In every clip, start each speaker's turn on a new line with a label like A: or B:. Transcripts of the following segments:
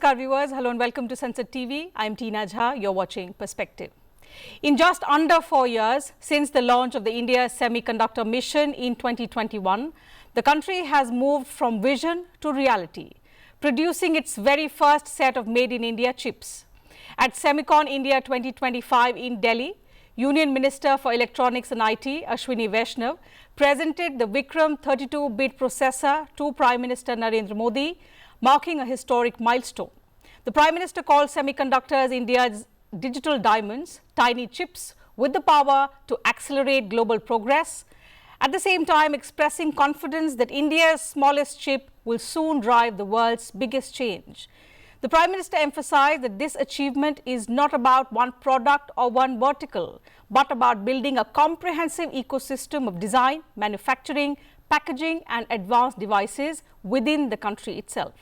A: Namaskar viewers, hello and welcome to Sansad TV. I am Tina Jha, you're watching Perspective. In just under 4 years since the launch of the India Semiconductor Mission in 2021, the country has moved from vision to reality, producing its very first set of made in India chips. At Semicon India 2025 in Delhi, Union Minister for Electronics and IT Ashwini Vaishnaw presented the Vikram 32-bit processor to Prime Minister Narendra Modi, marking a historic milestone. The Prime Minister called semiconductors India's digital diamonds, tiny chips with the power to accelerate global progress, at the same time expressing confidence that India's smallest chip will soon drive the world's biggest change. The Prime Minister emphasized that this achievement is not about one product or one vertical, but about building a comprehensive ecosystem of design, manufacturing, packaging and advanced devices within the country itself.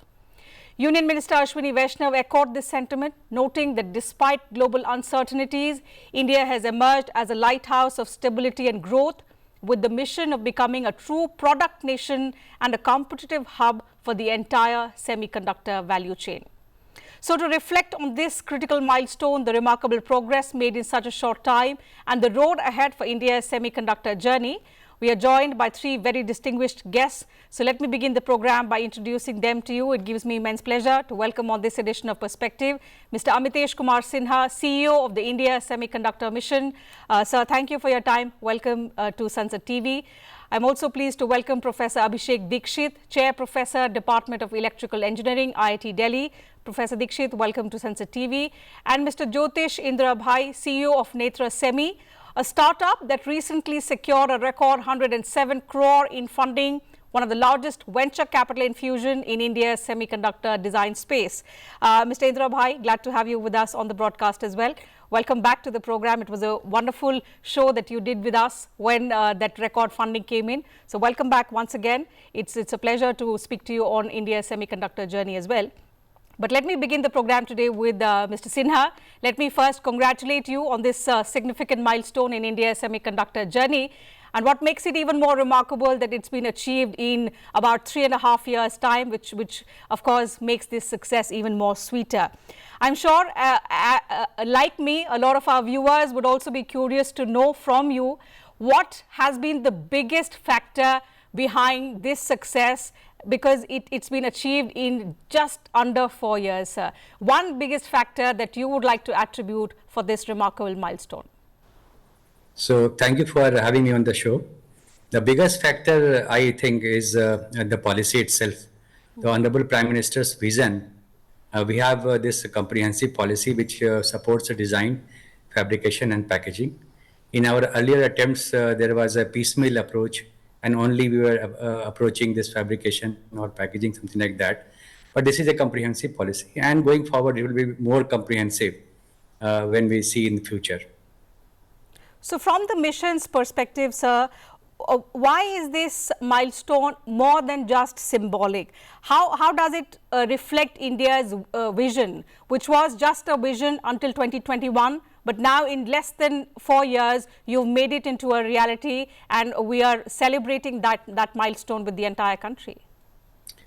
A: Union Minister Ashwini Vaishnaw echoed this sentiment, noting that despite global uncertainties, India has emerged as a lighthouse of stability and growth, with the mission of becoming a true product nation and a competitive hub for the entire semiconductor value chain. So to reflect on this critical milestone, the remarkable progress made in such a short time and the road ahead for India's semiconductor journey, we are joined by three very distinguished guests. So let me begin the program by introducing them to you. It gives me immense pleasure to welcome on this edition of Perspective, Mr. Amitesh Kumar Sinha, CEO of the India Semiconductor Mission. Sir, thank you for your time. Welcome to Sansad TV. I'm also pleased to welcome Professor Abhishek Dikshit, Chair Professor, Department of Electrical Engineering, IIT Delhi. Professor Dikshit, welcome to Sansad TV. And Mr. Jyotish Indra Bhai, CEO of Netra Semi, a startup that recently secured a record 107 crore in funding, one of the largest venture capital infusion in India's semiconductor design space. Mr. Indra Bhai, glad to have you with us on the broadcast as well. Welcome back to the program. It was a wonderful show that you did with us when that record funding came in. So welcome back once again. It's a pleasure to speak to you on India's semiconductor journey as well. But let me begin the program today with Mr. Sinha. Let me first congratulate you on this significant milestone in India's semiconductor journey. And what makes it even more remarkable that it's been achieved in about 3.5 years' time, which of course makes this success even more sweeter. I'm sure, like me, a lot of our viewers would also be curious to know from you what has been the biggest factor behind this success, because it's been achieved in just under 4 years. One biggest factor that you would like to attribute for this remarkable milestone.
B: So thank you for having me on the show. The biggest factor, I think, is the policy itself. The Honorable Prime Minister's vision. We have this comprehensive policy which supports the design, fabrication and packaging. In our earlier attempts, there was a piecemeal approach, and only we were approaching this fabrication or packaging, something like that. But this is a comprehensive policy, and going forward it will be more comprehensive when we see in the future.
A: So from the mission's perspective, sir, why is this milestone more than just symbolic? How does it reflect India's vision, which was just a vision until 2021, but now in less than 4 years, you've made it into a reality, and we are celebrating that milestone with the entire country?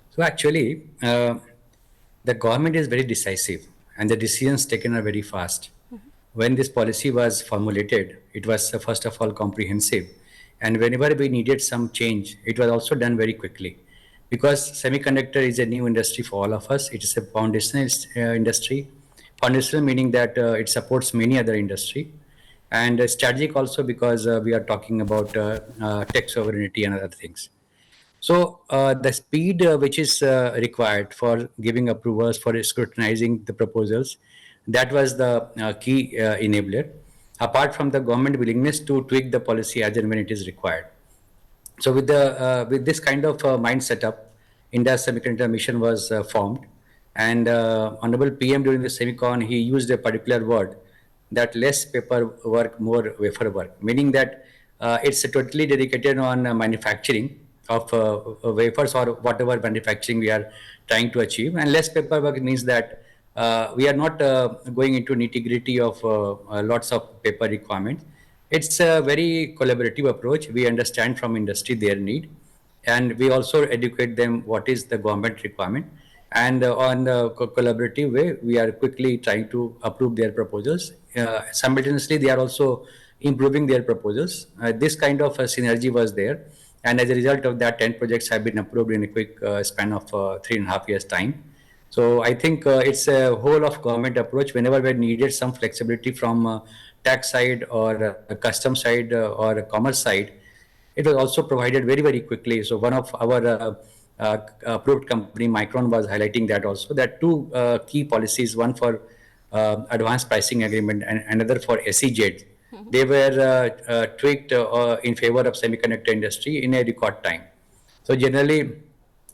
B: So actually, the government is very decisive, and the decisions taken are very fast. When this policy was formulated, it was first of all comprehensive. And whenever we needed some change, it was also done very quickly. Because semiconductor is a new industry for all of us. It is a foundational industry. Foundational meaning that it supports many other industry. And strategic also because we are talking about tech sovereignty and other things. So the speed which is required for giving approvals, for scrutinizing the proposals, that was the key enabler, apart from the government willingness to tweak the policy as and when it is required. So with this kind of mind setup, India Semiconductor Mission was formed, and Honorable PM during the Semicon, he used a particular word, that less paperwork, more wafer work, meaning that it's totally dedicated on manufacturing of wafers or whatever manufacturing we are trying to achieve, and less paperwork means that we are not going into nitty-gritty of lots of paper requirements. It's a very collaborative approach. We understand from industry their need, and we also educate them what is the government requirement. And on a collaborative way, we are quickly trying to approve their proposals. Simultaneously, they are also improving their proposals. This kind of synergy was there, and as a result of that, 10 projects have been approved in a quick span of 3.5 years' time. So I think it's a whole of government approach. Whenever we needed some flexibility from tax side or custom side or commerce side, it was also provided very, very quickly. So one of our approved company, Micron, was highlighting that also, that two key policies, one for advanced pricing agreement and another for SEZ, they were tweaked in favor of semiconductor industry in a record time. So generally,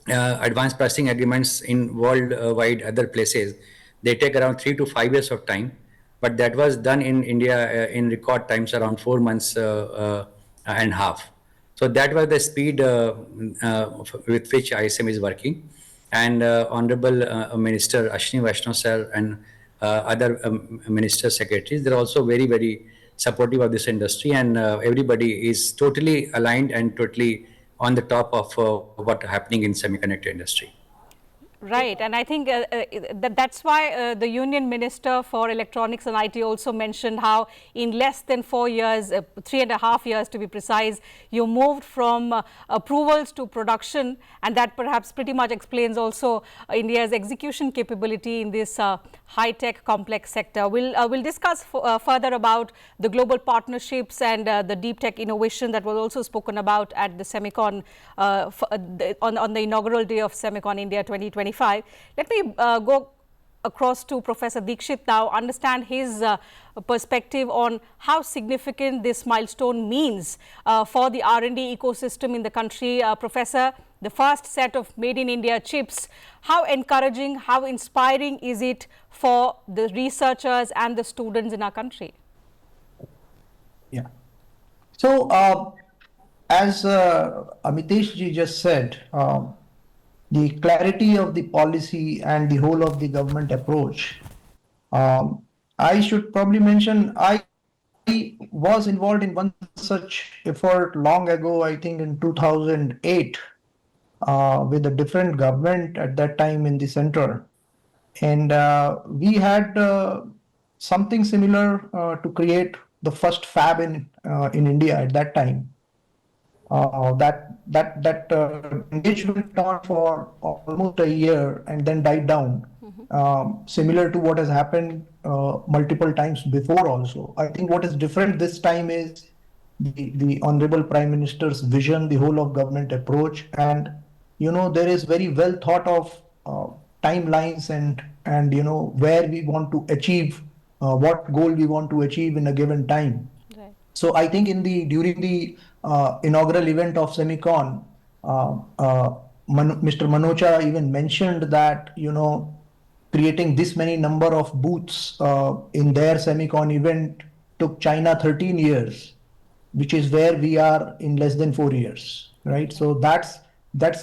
B: advanced pricing agreements in worldwide other places, they take around 3 to 5 years of time, but that was done in India in record times, around 4 months and half. So that was the speed with which ISM is working. And Honorable Minister Ashwini Vaishnaw sir and other minister secretaries, they're also very, very supportive of this industry, and everybody is totally aligned and totally on the top of what happening in semiconductor industry.
A: Right, and I think that's why the Union Minister for Electronics and IT also mentioned how in less than 4 years, 3.5 years to be precise, you moved from approvals to production, and that perhaps pretty much explains also India's execution capability in this high-tech complex sector. We'll discuss further about the global partnerships and the deep tech innovation that was also spoken about at the Semicon on the inaugural day of Semicon India 2025. Let me go across to Professor Dikshit now, understand his perspective on how significant this milestone means for the R&D ecosystem in the country. Professor, the first set of Made in India chips, how encouraging, how inspiring is it for the researchers and the students in our country?
C: Yeah. So, as Amitesh ji just said, the clarity of the policy and the whole of the government approach. I should probably mention, I was involved in one such effort long ago, I think in 2008, with a different government at that time in the center. And we had something similar to create the first fab in India at that time. That engagement went on for almost a year and then died down, similar to what has happened multiple times before also. I think what is different this time is the Honorable Prime Minister's vision, the whole of government approach, and there is very well thought of timelines and where we want to achieve, what goal we want to achieve in a given time. Right. So I think during the inaugural event of Semicon, Mr. Manocha even mentioned that creating this many number of booths in their Semicon event took China 13 years, which is where we are in less than 4 years, right? So that's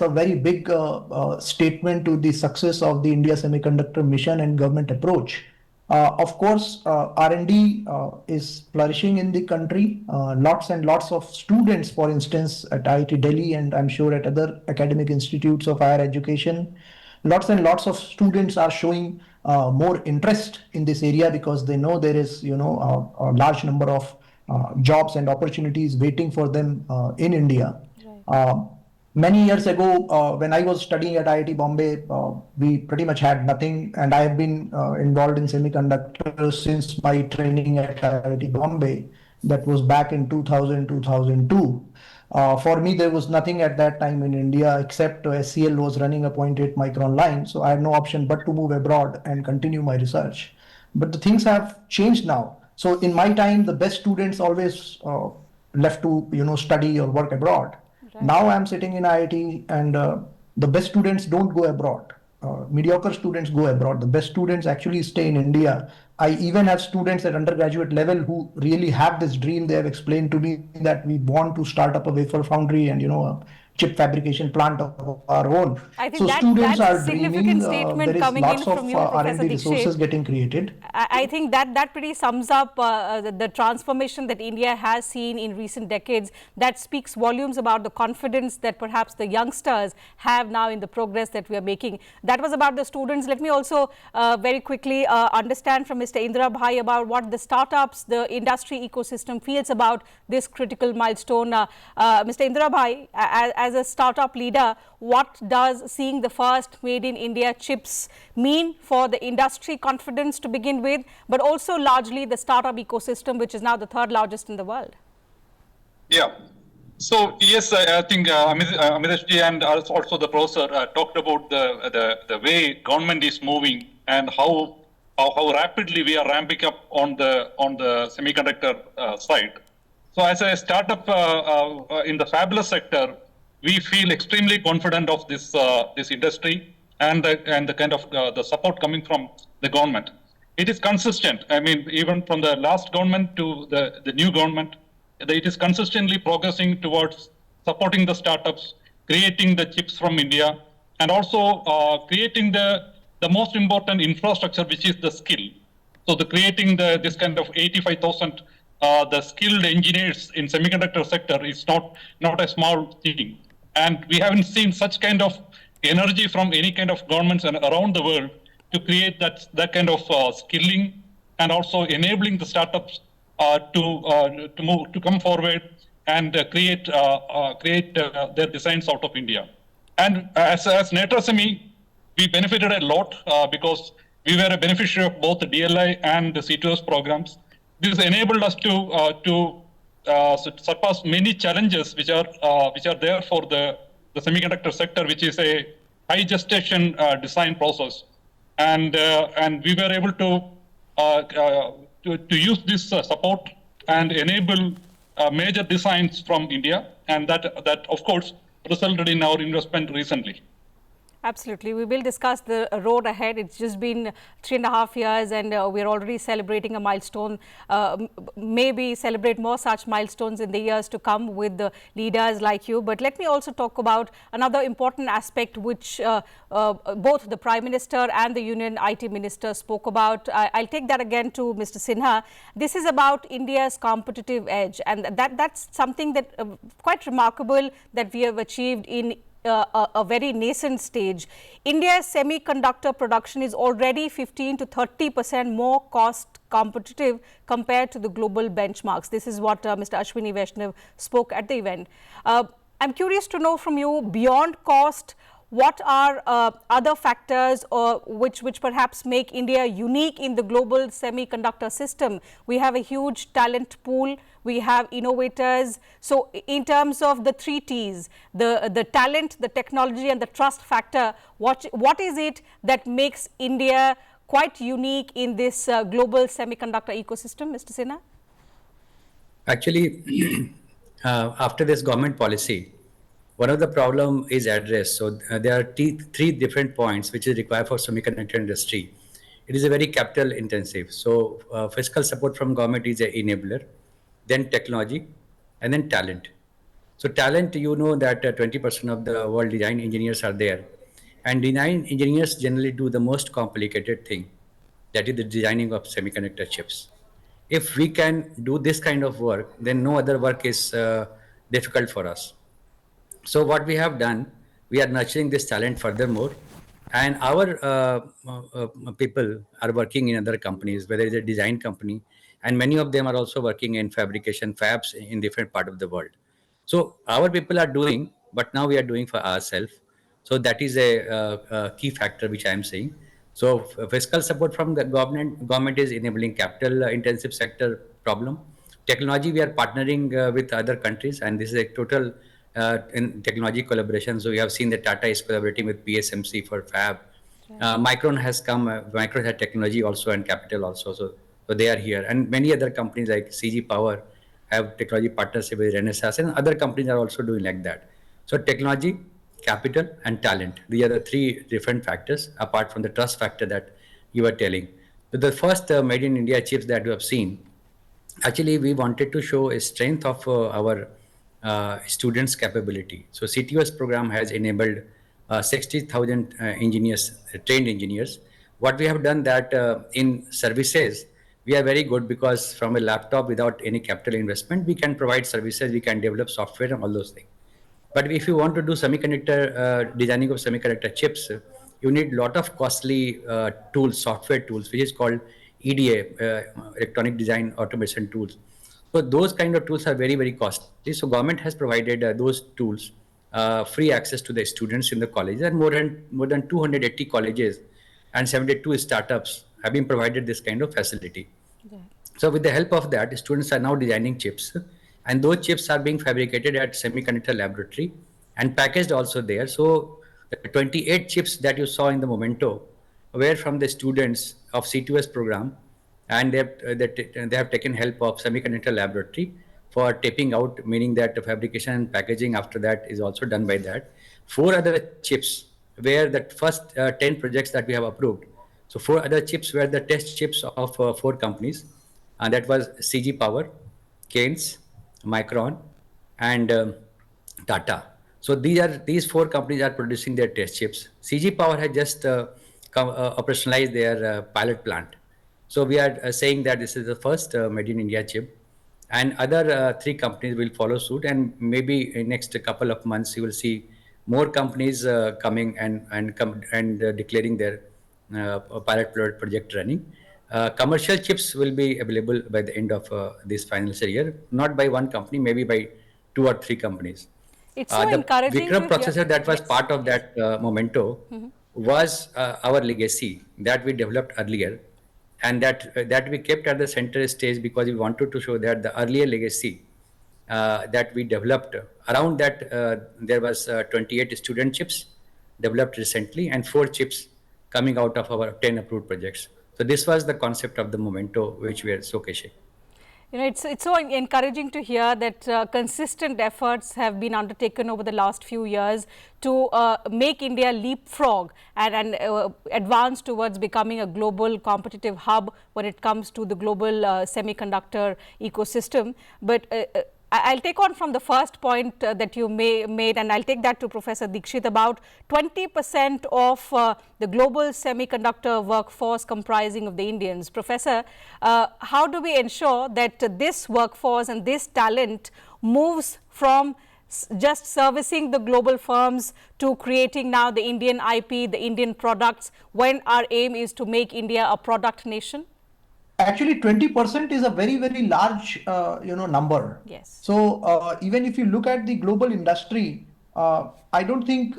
C: a very big statement to the success of the India Semiconductor Mission and government approach. Of course, R&D is flourishing in the country. Lots and lots of students, for instance, at IIT Delhi and I'm sure at other academic institutes of higher education, lots and lots of students are showing more interest in this area because they know there is, a large number of jobs and opportunities waiting for them in India. Right. Many years ago, when I was studying at IIT Bombay, we pretty much had nothing, and I have been involved in semiconductors since my training at IIT Bombay. That was back in 2000, 2002. For me, there was nothing at that time in India except SCL was running a 0.8 micron line, so I had no option but to move abroad and continue my research. But the things have changed now. So in my time, the best students always left to study or work abroad. Right. Now I'm sitting in IIT and the best students don't go abroad. Mediocre students go abroad. The best students actually stay in India. I even have students at undergraduate level who really have this dream. They have explained to me that we want to start up a wafer foundry and a chip fabrication plant of our own.
A: I think
C: So students
A: that's a
C: are dreaming.
A: significant statement
C: There is
A: coming in
C: lots
A: from
C: of
A: you, Professor
C: R&D resources
A: Dikshit.
C: getting created.
A: I think that pretty sums up the transformation that India has seen in recent decades. That speaks volumes about the confidence that perhaps the youngsters have now in the progress that we are making. That was about the students. Let me also very quickly understand from Mr. Indra Bhai about what the startups, the industry ecosystem feels about this critical milestone. Mr. Indra Bhai, as a startup leader, what does seeing the first made in India chips mean for the industry confidence to begin with, but also largely the startup ecosystem, which is now the third largest in the world?
D: Yeah. So yes, I think Amirashji and also the professor talked about the way government is moving and how rapidly we are ramping up on the semiconductor side. So as a startup in the fabless sector, we feel extremely confident of this industry and the kind of the support coming from the government. It is consistent. I mean, even from the last government to the new government, it is consistently progressing towards supporting the startups, creating the chips from India, and also creating the most important infrastructure, which is the skill. So the creating this kind of 85,000 the skilled engineers in semiconductor sector is not a small thing. And we haven't seen such kind of energy from any kind of governments around the world to create that kind of skilling and also enabling the startups to come forward and create their designs out of India. And as Netra Semi, we benefited a lot because we were a beneficiary of both the DLI and the C2S programs. This enabled us to surpass many challenges which are there for the semiconductor sector, which is a high gestation design process, and we were able to use this support and enable major designs from India, and that of course resulted in our investment recently.
A: Absolutely. We will discuss the road ahead. It's just been 3.5 years and we're already celebrating a milestone. Maybe celebrate more such milestones in the years to come with the leaders like you. But let me also talk about another important aspect which both the Prime Minister and the Union IT Minister spoke about. I'll take that again to Mr. Sinha. This is about India's competitive edge, and that's something that quite remarkable that we have achieved in a very nascent stage. India's semiconductor production is already 15 to 30% more cost competitive compared to the global benchmarks. This is what Mr. Ashwini Vaishnaw spoke at the event. I'm curious to know from you, beyond cost, what are other factors which perhaps make India unique in the global semiconductor system? We have a huge talent pool, we have innovators. So in terms of the 3 T's, the talent, the technology and the trust factor, what is it that makes India quite unique in this global semiconductor ecosystem, Mr. Sinha?
B: Actually, after this government policy, one of the problem is addressed. So there are 3 different points which is required for semiconductor industry. It is a very capital intensive. So fiscal support from government is an enabler, then technology, and then talent. So talent, you know that 20% of the world design engineers are there. And design engineers generally do the most complicated thing, that is the designing of semiconductor chips. If we can do this kind of work, then no other work is difficult for us. So what we have done, we are nurturing this talent furthermore, and our people are working in other companies, whether it's a design company, and many of them are also working in fabrication fabs in different part of the world. So our people are doing, but now we are doing for ourselves. So that is a key factor which I am saying. So fiscal support from the government is enabling capital intensive sector problem. Technology, we are partnering with other countries, and this is a total in technology collaboration. So we have seen that Tata is collaborating with PSMC for fab. Micron has come. Micron has technology also and capital also. So they are here, and many other companies like CG Power have technology partnership with Renesas, and other companies are also doing like that. So technology, capital, and talent. These are the 3 different factors apart from the trust factor that you were telling. So the first made in India chips that we have seen, actually we wanted to show a strength of our students' capability. So CTOS program has enabled 60,000 engineers, trained engineers. What we have done that in services, we are very good because from a laptop without any capital investment, we can provide services, we can develop software and all those things. But if you want to do semiconductor designing of semiconductor chips, you need a lot of costly tools, software tools, which is called EDA, electronic design automation tools. So those kind of tools are very, very costly. So government has provided those tools, free access to the students in the colleges, and more than 280 colleges and 72 startups have been provided this kind of facility. Yeah. So with the help of that, students are now designing chips, and those chips are being fabricated at semiconductor laboratory and packaged also there. So the 28 chips that you saw in the Momento were from the students of C2S program, and they have taken help of semiconductor laboratory for taping out, meaning that the fabrication and packaging after that is also done by that. 4 other chips were the first 10 projects that we have approved. So 4 other chips were the test chips of 4 companies, and that was CG Power, Keynes, Micron, and Tata. So these 4 companies are producing their test chips. CG Power has just operationalized their pilot plant. So we are saying that this is the first made in India chip, and other 3 companies will follow suit. And maybe in next couple of months, you will see more companies coming and declaring their pilot project running. Commercial chips will be available by the end of this financial year, not by one company, maybe by 2 or 3 companies.
A: It's so encouraging
B: Vikram
A: to
B: processor
A: hear.
B: that was part of that Momento was our legacy that we developed earlier, and that we kept at the center stage because we wanted to show that the earlier legacy that we developed around that there was 28 student chips developed recently and 4 chips coming out of our 10 approved projects. So this was the concept of the Momento which we are showcasing.
A: It's so encouraging to hear that consistent efforts have been undertaken over the last few years to make India leapfrog and advance towards becoming a global competitive hub when it comes to the global semiconductor ecosystem. But I'll take on from the first point that you made, and I'll take that to Professor Dikshit. About 20% of the global semiconductor workforce comprising of the Indians. Professor, how do we ensure that this workforce and this talent moves from just servicing the global firms to creating now the Indian IP, the Indian products, when our aim is to make India a product nation?
C: Actually, 20% is a very, very large, number.
A: Yes.
C: So even if you look at the global industry, I don't think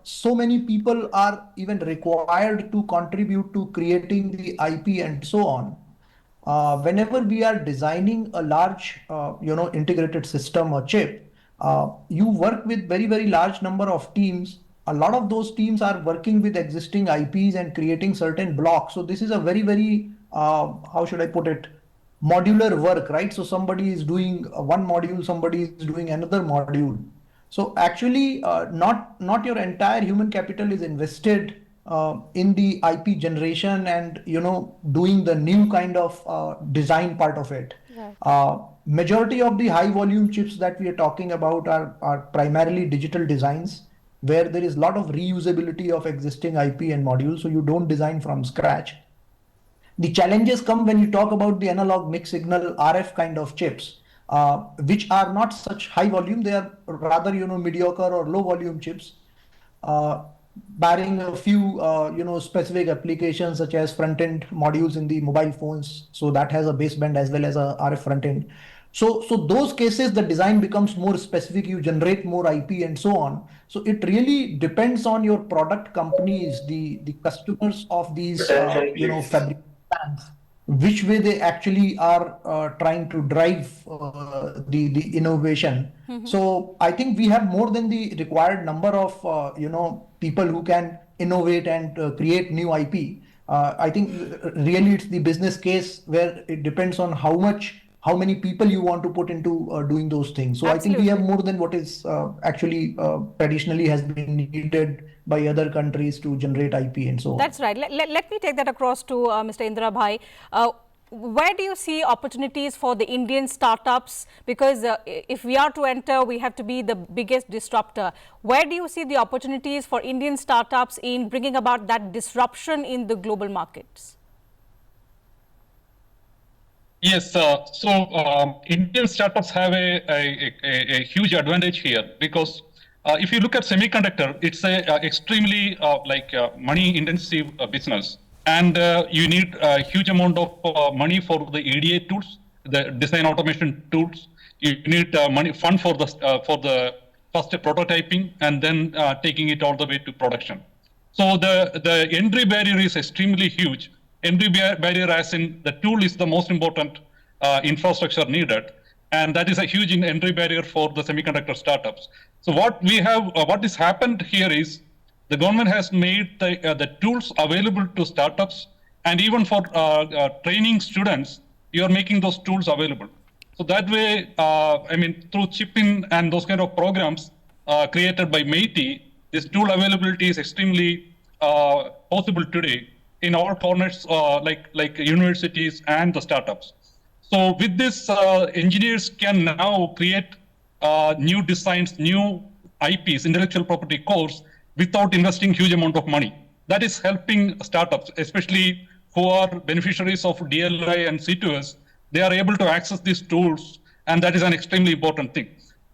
C: so many people are even required to contribute to creating the IP and so on. Whenever we are designing a large, integrated system or chip, you work with very, very large number of teams. A lot of those teams are working with existing IPs and creating certain blocks. So this is a very, very how should I put it, modular work, right? So somebody is doing one module, somebody is doing another module. So actually not your entire human capital is invested in the IP generation and, doing the new kind of design part of it. Right. Majority of the high volume chips that we are talking about are primarily digital designs, where there is a lot of reusability of existing IP and modules. So you don't design from scratch. The challenges come when you talk about the analog mixed signal RF kind of chips, which are not such high volume. They are rather, mediocre or low volume chips, barring a few, specific applications such as front end modules in the mobile phones. So that has a baseband as well as a RF front end. So those cases, the design becomes more specific. You generate more IP and so on. So it really depends on your product companies, the customers of these, fabric plans, which way they actually are trying to drive the innovation. Mm-hmm. So I think we have more than the required number of people who can innovate and create new IP. I think really it's the business case where it depends on how many people you want to put into doing those things. So Absolutely. I think we have more than what is actually traditionally has been needed by other countries to generate IP and so on.
A: That's right. Let me take that across to Mr. Indra Bhai. where do you see opportunities for the Indian startups? Because if we are to enter, we have to be the biggest disruptor. Where do you see the opportunities for Indian startups in bringing about that disruption in the global markets?
D: Yes, Indian startups have a huge advantage here because if you look at semiconductor, it's a extremely money-intensive business, and you need a huge amount of money for the EDA tools, the design automation tools. You need fund for the first prototyping and then taking it all the way to production. So the entry barrier is extremely huge. Entry barrier as in the tool is the most important infrastructure needed. And that is a huge entry barrier for the semiconductor startups. So what has happened here is the government has made the tools available to startups, and even for training students, you are making those tools available. So that way, through chip-in and those kind of programs created by MeitY, this tool availability is extremely possible today in all corners, like universities and the startups. So with this, engineers can now create new designs, new IPs, intellectual property cores, without investing huge amount of money. That is helping startups, especially who are beneficiaries of DLI and C2S. They are able to access these tools, and that is an extremely important thing.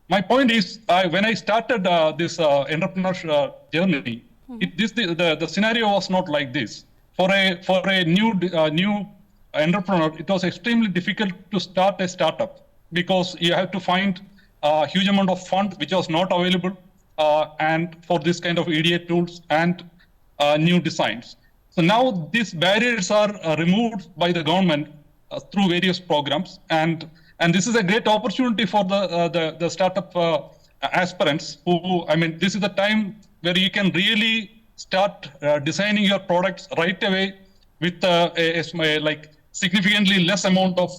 D: My point is, when I started this entrepreneurship journey, the scenario was not like this. For a new entrepreneur, it was extremely difficult to start a startup because you have to find a huge amount of fund which was not available, and for this kind of EDA tools and new designs. So now these barriers are removed by the government through various programs, and this is a great opportunity for the startup aspirants this is the time where you can really start designing your products right away with significantly less amount of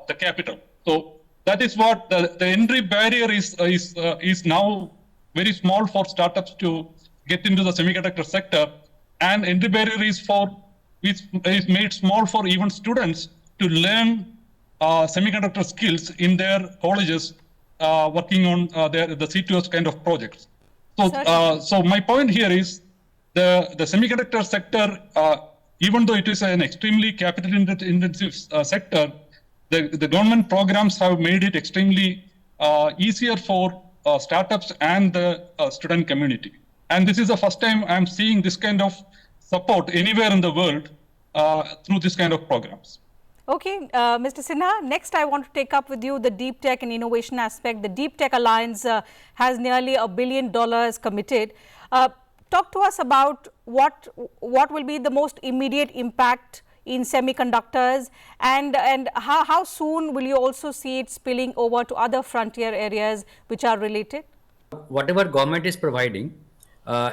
D: the capital. So that is what the entry barrier is now very small for startups to get into the semiconductor sector, and entry barrier is made small for even students to learn semiconductor skills in their colleges, working on the C2S kind of projects. So my point here is the semiconductor sector, even though it is an extremely capital-intensive sector, the government programs have made it extremely easier for startups and the student community. And this is the first time I'm seeing this kind of support anywhere in the world through this kind of programs.
A: Okay, Mr. Sinha, next I want to take up with you the deep tech and innovation aspect. The Deep Tech Alliance has nearly $1 billion committed. Talk to us about what will be the most immediate impact in semiconductors, and how soon will you also see it spilling over to other frontier areas which are related?
B: Whatever government is providing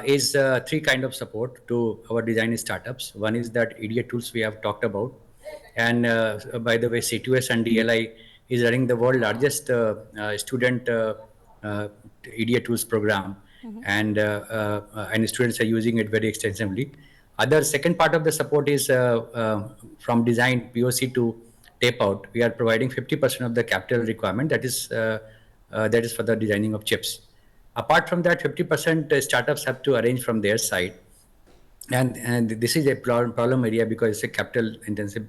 B: is three kind of support to our design startups. One is that EDA tools we have talked about. And by the way, C2S and DLI is running the world's largest student EDA tools program, and students are using it very extensively. Second part of the support is from design POC to tape out. We are providing 50% of the capital requirement. That is for the designing of chips. Apart from that, 50% startups have to arrange from their side. And this is a problem area because it's a capital intensive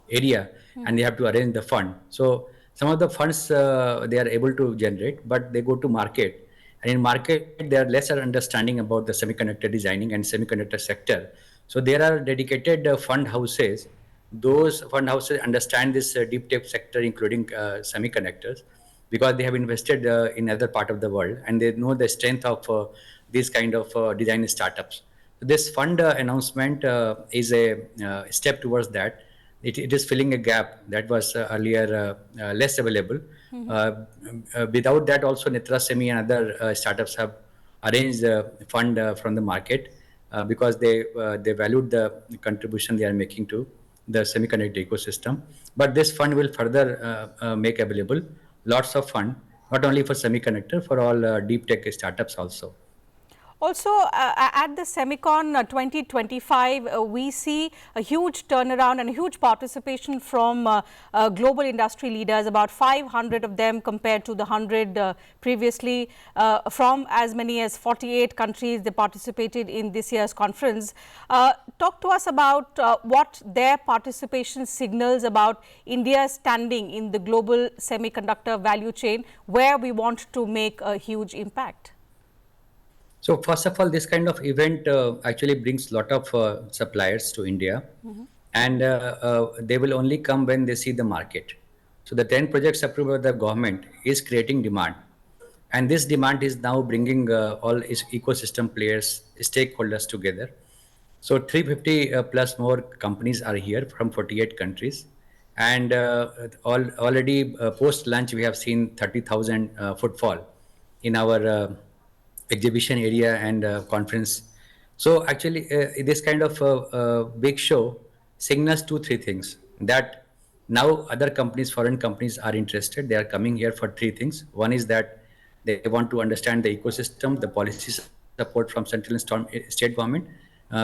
B: area, and they have to arrange the fund. So some of the funds they are able to generate, but they go to market, and in market they are lesser understanding about the semiconductor designing and semiconductor sector. So there are dedicated fund houses. Those fund houses understand this deep tech sector, including semiconductors, because they have invested in other part of the world, and they know the strength of these kind of design startups. This fund announcement is a step towards that. It is filling a gap that was earlier less available. Without that, also Nitra Semi and other startups have arranged the fund from the market because they valued the contribution they are making to the semiconductor ecosystem. But this fund will further make available lots of fund, not only for semiconductor, for all deep tech startups also.
A: Also, at the Semicon 2025, we see a huge turnaround and a huge participation from global industry leaders, about 500 of them compared to the 100 previously. From as many as 48 countries, they participated in this year's conference. Talk to us about what their participation signals about India's standing in the global semiconductor value chain, where we want to make a huge impact.
B: So first of all, this kind of event actually brings a lot of suppliers to India, and they will only come when they see the market. So the 10 projects approved by the government is creating demand, and this demand is now bringing all its ecosystem players, stakeholders together. So 350 plus more companies are here from 48 countries, and already post lunch we have seen 30,000 footfall in our exhibition area and conference. So actually, this kind of big show signals two, three things that now other companies, foreign companies are interested. They are coming here for three things. One is that they want to understand the ecosystem, the policy support from central and state government,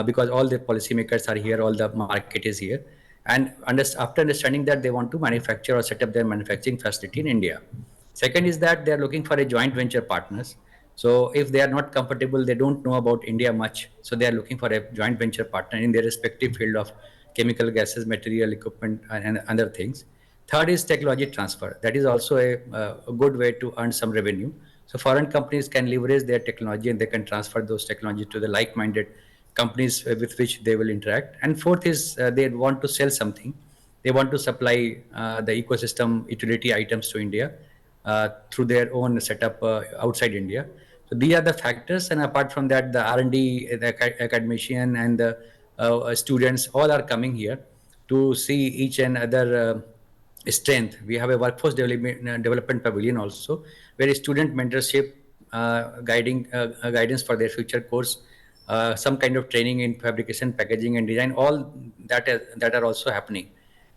B: because all the policymakers are here, all the market is here. And after understanding that, they want to manufacture or set up their manufacturing facility in India. Second is that they are looking for a joint venture partners. So if they are not comfortable, they don't know about India much. So they are looking for a joint venture partner in their respective field of chemical gases, material, equipment, and other things. Third is technology transfer. That is also a good way to earn some revenue. So foreign companies can leverage their technology and they can transfer those technology to the like-minded companies with which they will interact. And fourth is they want to sell something. They want to supply the ecosystem utility items to India through their own setup outside India. So these are the factors, and apart from that, the R&D, the academician, and the students all are coming here to see each and other strength. We have a workforce development pavilion also, where student mentorship, guidance for their future course, some kind of training in fabrication, packaging, and design. All that are also happening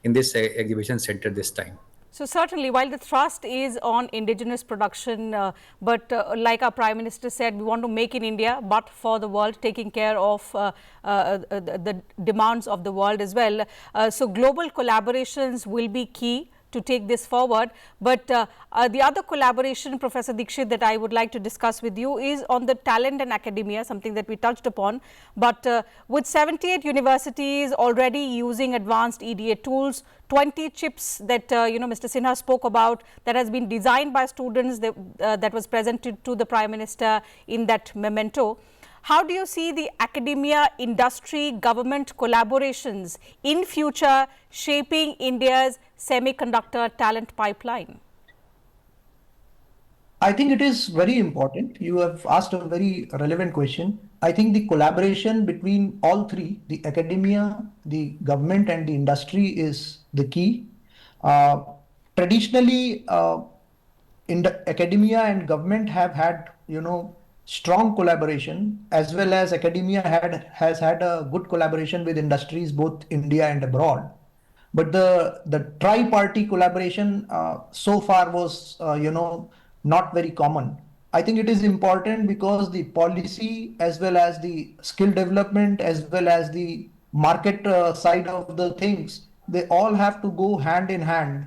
B: in this exhibition center this time.
A: So certainly, while the thrust is on indigenous production, but like our Prime Minister said, we want to make in India, but for the world, taking care of the demands of the world as well. So global collaborations will be key to take this forward. But the other collaboration, Professor Dikshit, that I would like to discuss with you is on the talent and academia, something that we touched upon. But with 78 universities already using advanced EDA tools, 20 chips that Mr. Sinha spoke about that has been designed by students that was presented to the Prime Minister in that memento. How do you see the academia, industry, government collaborations in future shaping India's semiconductor talent pipeline?
C: I think it is very important. You have asked a very relevant question. I think the collaboration between all three, the academia, the government, and the industry is the key. Traditionally, in the academia and government have had, strong collaboration, as well as academia has had a good collaboration with industries both India and abroad. But the tri-party collaboration so far was not very common. I think it is important because the policy as well as the skill development as well as the market side of the things, they all have to go hand in hand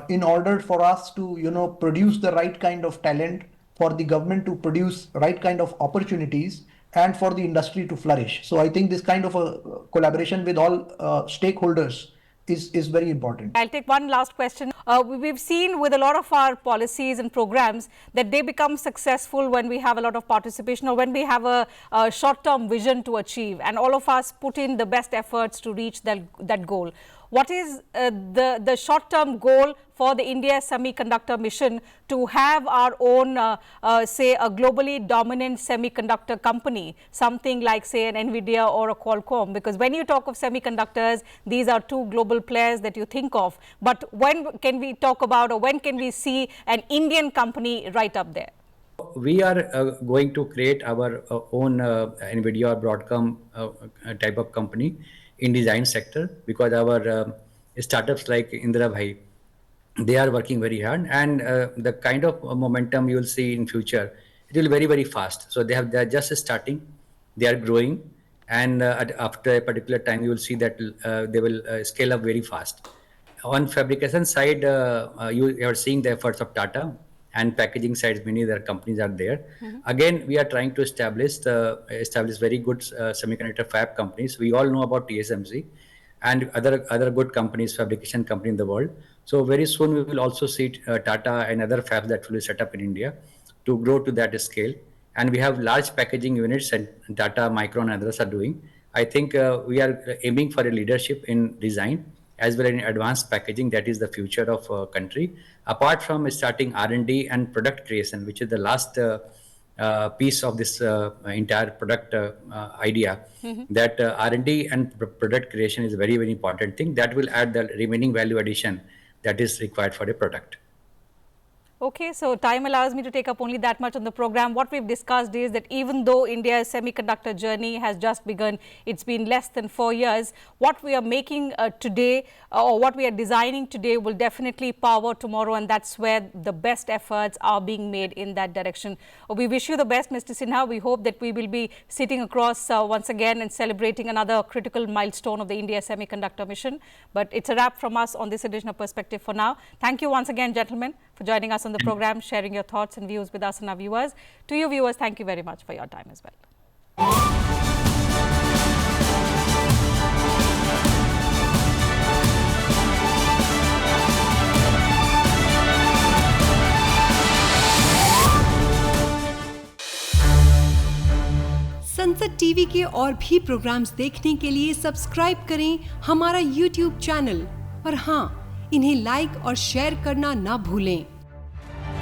C: in order for us to produce the right kind of talent, for the government to produce right kind of opportunities, and for the industry to flourish. So I think this kind of a collaboration with all stakeholders is very important.
A: I'll take one last question. We've seen with a lot of our policies and programs that they become successful when we have a lot of participation or when we have a short-term vision to achieve, and all of us put in the best efforts to reach that goal. What is the short-term goal for the India Semiconductor Mission to have our own, say, a globally dominant semiconductor company, something like, say, an NVIDIA or a Qualcomm? Because when you talk of semiconductors, these are two global players that you think of. But when can we talk about, or when can we see an Indian company right up there?
B: We are going to create our own NVIDIA or Broadcom type of company in design sector, because our startups like Indra Bhai, they are working very hard, and the kind of momentum you will see in future, it will very, very fast. So they are just starting, they are growing, and after a particular time, you will see that they will scale up very fast. On fabrication side, you are seeing the efforts of Tata, and packaging sides, many other companies are there. Again, we are trying to establish very good semiconductor fab companies. We all know about TSMC and other good companies, fabrication company in the world. So very soon we will also see Tata and other fabs that will be set up in India to grow to that scale. And we have large packaging units, and Tata, Micron, and others are doing. I think we are aiming for a leadership in design as well as in advanced packaging. That is the future of country. Apart from starting R&D and product creation, which is the last piece of this entire product idea, that R&D and product creation is a very, very important thing that will add the remaining value addition that is required for a product.
A: Okay, so time allows me to take up only that much on the program. What we've discussed is that even though India's semiconductor journey has just begun, it's been less than 4 years, what we are making today or what we are designing today will definitely power tomorrow, and that's where the best efforts are being made in that direction. We wish you the best, Mr. Sinha. We hope that we will be sitting across once again and celebrating another critical milestone of the India Semiconductor Mission. But it's a wrap from us on this edition of Perspective for now. Thank you once again, gentlemen, for joining us on the program, sharing your thoughts and views with us and our viewers. To you viewers, thank you very much for your time as well.
E: संसद TV के और भी programmes देखने के लिए subscribe करें हमारा YouTube channel और हाँ, इन्हें लाइक और शेयर करना ना भूलें।